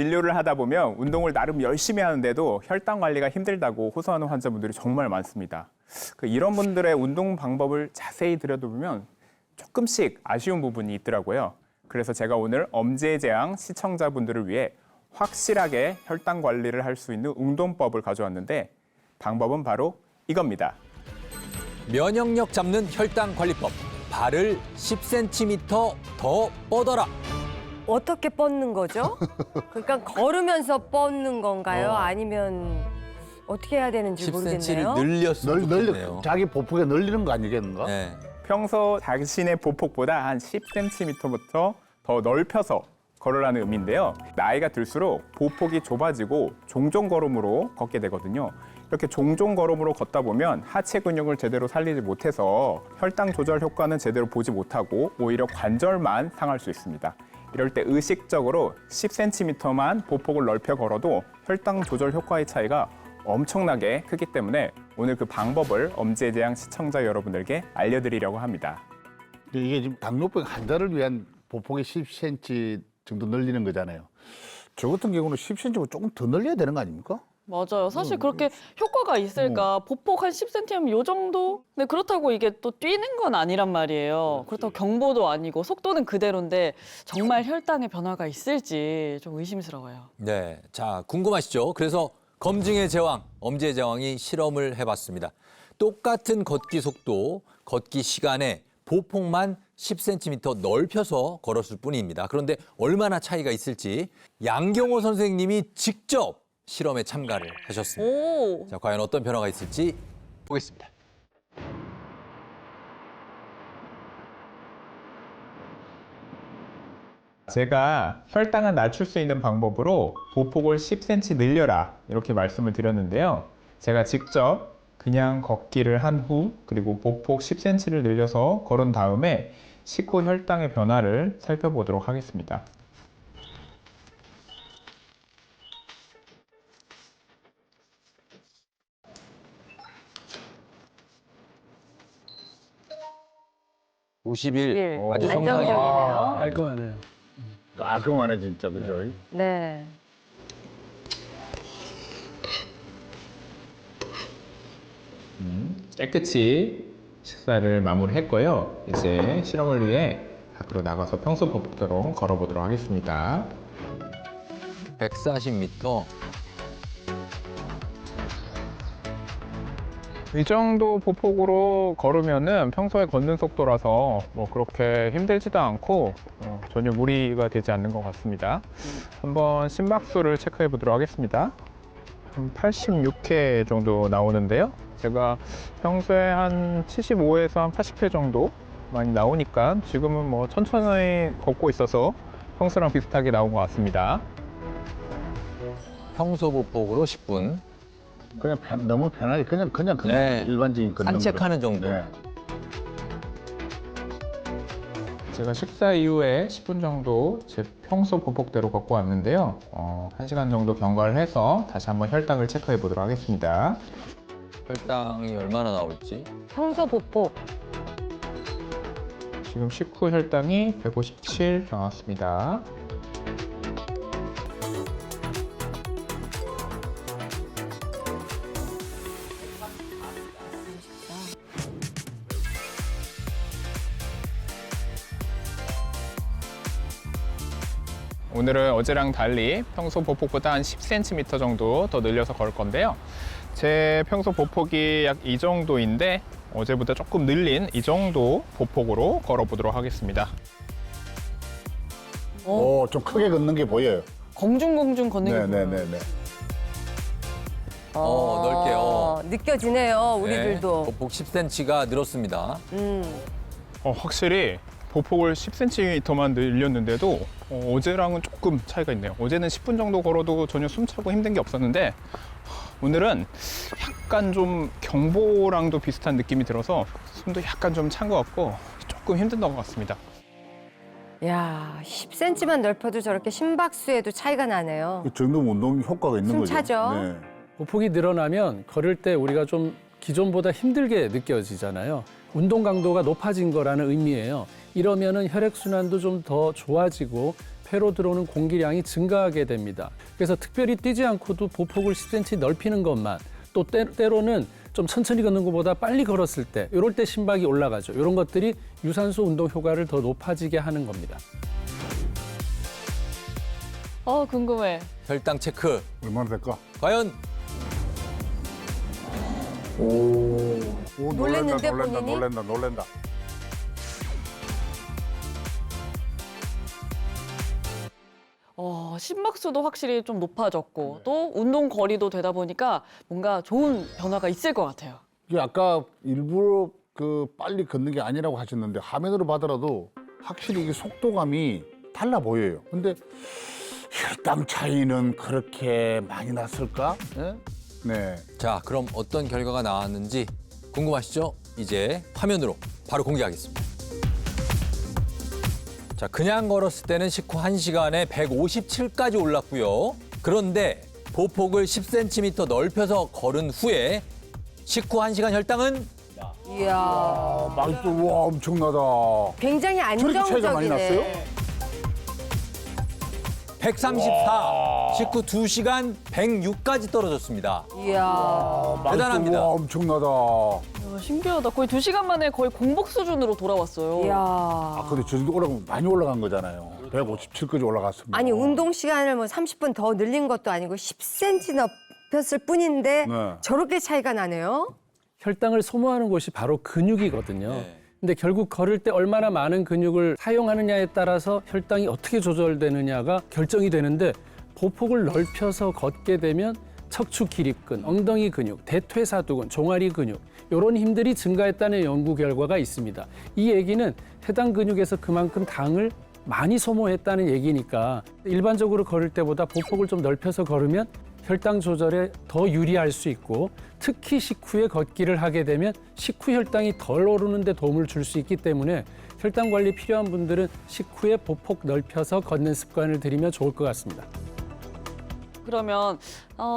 진료를 하다 보면 운동을 나름 열심히 하는데도 혈당 관리가 힘들다고 호소하는 환자분들이 정말 많습니다. 이런 분들의 운동 방법을 자세히 들여다보면 조금씩 아쉬운 부분이 있더라고요. 그래서 제가 오늘 엄지재앙 시청자분들을 위해 확실하게 혈당 관리를 할 수 있는 운동법을 가져왔는데 방법은 바로 이겁니다. 면역력 잡는 혈당 관리법. 발을 10cm 더 뻗어라. 어떻게 뻗는 거죠? 그러니까 걸으면서 뻗는 건가요? 아니면 어떻게 해야 되는지 10cm를 모르겠네요. 늘렸으면 좋겠네요. 자기 보폭에 늘리는 거 아니겠는가? 네. 평소 자신의 보폭보다 한 10cm부터 더 넓혀서 걸으라는 의미인데요. 나이가 들수록 보폭이 좁아지고 종종 걸음으로 걷게 되거든요. 이렇게 종종 걸음으로 걷다 보면 하체 근육을 제대로 살리지 못해서 혈당 조절 효과는 제대로 보지 못하고 오히려 관절만 상할 수 있습니다. 이럴 때 의식적으로 10cm만 보폭을 넓혀 걸어도 혈당 조절 효과의 차이가 엄청나게 크기 때문에 오늘 그 방법을 엄지재앙 시청자 여러분들께 알려드리려고 합니다. 이게 지금 당뇨병 환자를 위한 보폭이 10cm 정도 늘리는 거잖아요. 저 같은 경우는 10cm보다 조금 더 늘려야 되는 거 아닙니까? 맞아요. 사실 그렇게 효과가 있을까? 보폭 한 10cm면 요 정도? 근데 그렇다고 이게 또 뛰는 건 아니란 말이에요. 그렇다고 경보도 아니고 속도는 그대로인데 정말 혈당의 변화가 있을지 좀 의심스러워요. 네. 자, 궁금하시죠? 그래서 검증의 제왕, 엄지의 제왕이 실험을 해봤습니다. 똑같은 걷기 속도, 걷기 시간에 보폭만 10cm 넓혀서 걸었을 뿐입니다. 그런데 얼마나 차이가 있을지 양경호 선생님이 직접 실험에 참가를 하셨습니다. 오. 자, 과연 어떤 변화가 있을지 보겠습니다. 제가 혈당을 낮출 수 있는 방법으로 보폭을 10cm 늘려라 이렇게 말씀을 드렸는데요. 제가 직접 그냥 걷기를 한 후 그리고 보폭 10cm를 늘려서 걸은 다음에 식후 혈당의 변화를 살펴보도록 하겠습니다. 아주 정상이에요. 안정적이네요. 깔끔하네요. 깔끔하네 진짜, 그죠? 네. 깨끗이 식사를 마무리했고요. 이제 실험을 위해 밖으로 나가서 평소 보폭대로 걸어보도록 하겠습니다. 140m. 이 정도 보폭으로 걸으면은 평소에 걷는 속도라서 뭐 그렇게 힘들지도 않고 전혀 무리가 되지 않는 것 같습니다. 한번 심박수를 체크해 보도록 하겠습니다. 한 86회 정도 나오는데요. 제가 평소에 한 75에서 한 80회 정도 많이 나오니까 지금은 뭐 천천히 걷고 있어서 평소랑 비슷하게 나온 것 같습니다. 평소 보폭으로 10분. 그냥 너무 편하게 그냥 네. 일반적인 걷는 산책하는 거로. 정도. 네. 제가 식사 이후에 10분 정도 제 평소 보폭대로 걷고 왔는데요. 1시간 정도 경과를 해서 다시 한번 혈당을 체크해 보도록 하겠습니다. 혈당이 얼마나 나올지. 평소 보폭. 지금 식후 혈당이 157 나왔습니다. 오늘은 어제랑 달리 평소 보폭보다 한 10cm 정도 더 늘려서 걸을 건데요. 제 평소 보폭이 약 이 정도인데 어제보다 조금 늘린 이 정도 보폭으로 걸어보도록 하겠습니다. 좀 크게 걷는 게 보여요. 공중공중 걷는 게 보여요. 네네네네. 넓게요. 느껴지네요, 우리들도. 네, 보폭 10cm가 늘었습니다. 확실히 보폭을 10cm만 늘렸는데도 어제랑은 조금 차이가 있네요. 어제는 10분 정도 걸어도 전혀 숨차고 힘든 게 없었는데 오늘은 약간 좀 경보랑도 비슷한 느낌이 들어서 숨도 약간 좀 찬 것 같고 조금 힘든 것 같습니다. 야, 10cm만 넓혀도 저렇게 심박수에도 차이가 나네요. 그 정도 운동 효과가 있는 숨 거죠. 차죠? 네. 보폭이 늘어나면 걸을 때 우리가 좀 기존보다 힘들게 느껴지잖아요. 운동 강도가 높아진 거라는 의미예요. 이러면은 혈액순환도 좀 더 좋아지고 폐로 들어오는 공기량이 증가하게 됩니다. 그래서 특별히 뛰지 않고도 보폭을 10cm 넓히는 것만 또 때로는 좀 천천히 걷는 것보다 빨리 걸었을 때 이럴 때 심박이 올라가죠. 이런 것들이 유산소 운동 효과를 더 높아지게 하는 겁니다. 궁금해. 혈당 체크. 얼마나 될까? 과연 오, 놀랬는데, 본인이? 놀란다. 심박수도 확실히 좀 높아졌고 또 운동 거리도 되다 보니까 뭔가 좋은 변화가 있을 것 같아요. 이게 아까 일부러 그 빨리 걷는 게 아니라고 하셨는데 화면으로 봐더라도 확실히 이게 속도감이 달라 보여요. 근데 혈당 차이는 그렇게 많이 났을까? 예? 네. 자, 그럼 어떤 결과가 나왔는지 궁금하시죠? 이제 화면으로 바로 공개하겠습니다. 자, 그냥 걸었을 때는 식후 1시간에 157까지 올랐고요. 그런데 보폭을 10cm 넓혀서 걸은 후에 식후 1시간 혈당은 이야, 와, 엄청나다. 굉장히 저렇게 차이가 많이 났어요? 안정적이네. 134, 식후 2시간 106까지 떨어졌습니다. 이야, 대단합니다. 와, 엄청나다. 신기하다. 거의 2시간 만에 거의 공복 수준으로 돌아왔어요. 이야. 근데 저 정도 올라가면 많이 올라간 거잖아요. 157까지 올라갔습니다. 아니 운동 시간을 뭐 30분 더 늘린 것도 아니고 10cm 넓혔을 뿐인데 네. 저렇게 차이가 나네요. 혈당을 소모하는 곳이 바로 근육이거든요. 네. 근데 결국 걸을 때 얼마나 많은 근육을 사용하느냐에 따라서 혈당이 어떻게 조절되느냐가 결정이 되는데 보폭을 넓혀서 걷게 되면 척추 기립근, 엉덩이 근육, 대퇴사두근, 종아리 근육 이런 힘들이 증가했다는 연구 결과가 있습니다. 이 얘기는 해당 근육에서 그만큼 당을 많이 소모했다는 얘기니까 일반적으로 걸을 때보다 보폭을 좀 넓혀서 걸으면 혈당 조절에 더 유리할 수 있고 특히 식후에 걷기를 하게 되면 식후 혈당이 덜 오르는 데 도움을 줄 수 있기 때문에 혈당 관리 필요한 분들은 식후에 보폭 넓혀서 걷는 습관을 들이면 좋을 것 같습니다. 그러면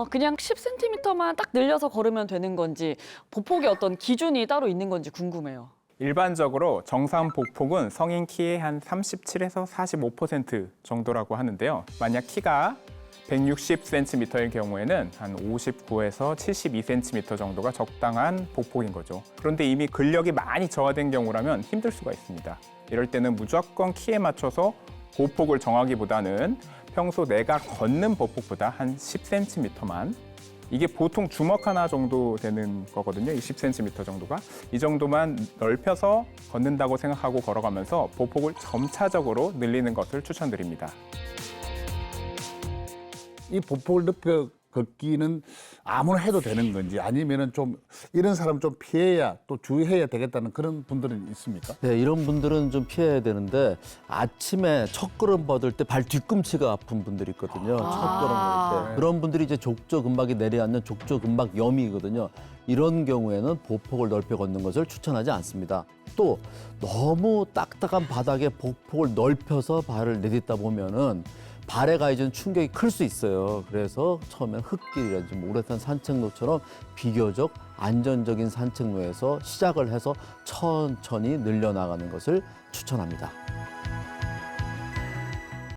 그냥 10cm만 딱 늘려서 걸으면 되는 건지 보폭의 어떤 기준이 따로 있는 건지 궁금해요. 일반적으로 정상 보폭은 성인 키의 한 37에서 45% 정도라고 하는데요. 만약 키가 160cm일 경우에는 한 59에서 72cm 정도가 적당한 보폭인 거죠. 그런데 이미 근력이 많이 저하된 경우라면 힘들 수가 있습니다. 이럴 때는 무조건 키에 맞춰서 보폭을 정하기보다는 평소 내가 걷는 보폭보다 한 10cm만, 이게 보통 주먹 하나 정도 되는 거거든요. 이 10cm 정도가. 이 정도만 넓혀서 걷는다고 생각하고 걸어가면서 보폭을 점차적으로 늘리는 것을 추천드립니다. 이 보폭을 넓혀 걷기는 아무나 해도 되는 건지 아니면은 좀 이런 사람 좀 피해야 또 주의해야 되겠다는 그런 분들은 있습니까? 네, 이런 분들은 좀 피해야 되는데 아침에 첫 걸음 뻗을 때 발 뒤꿈치가 아픈 분들이 있거든요. 첫 걸음 뻗을 때. 그런 분들이 이제 족저근막이 내려앉는 족저근막염이거든요. 이런 경우에는 보폭을 넓혀 걷는 것을 추천하지 않습니다. 또 너무 딱딱한 바닥에 보폭을 넓혀서 발을 내딛다 보면은 발에 가해지는 충격이 클 수 있어요. 그래서 처음엔 흙길이라든지 모래산 산책로처럼 비교적 안전적인 산책로에서 시작을 해서 천천히 늘려나가는 것을 추천합니다.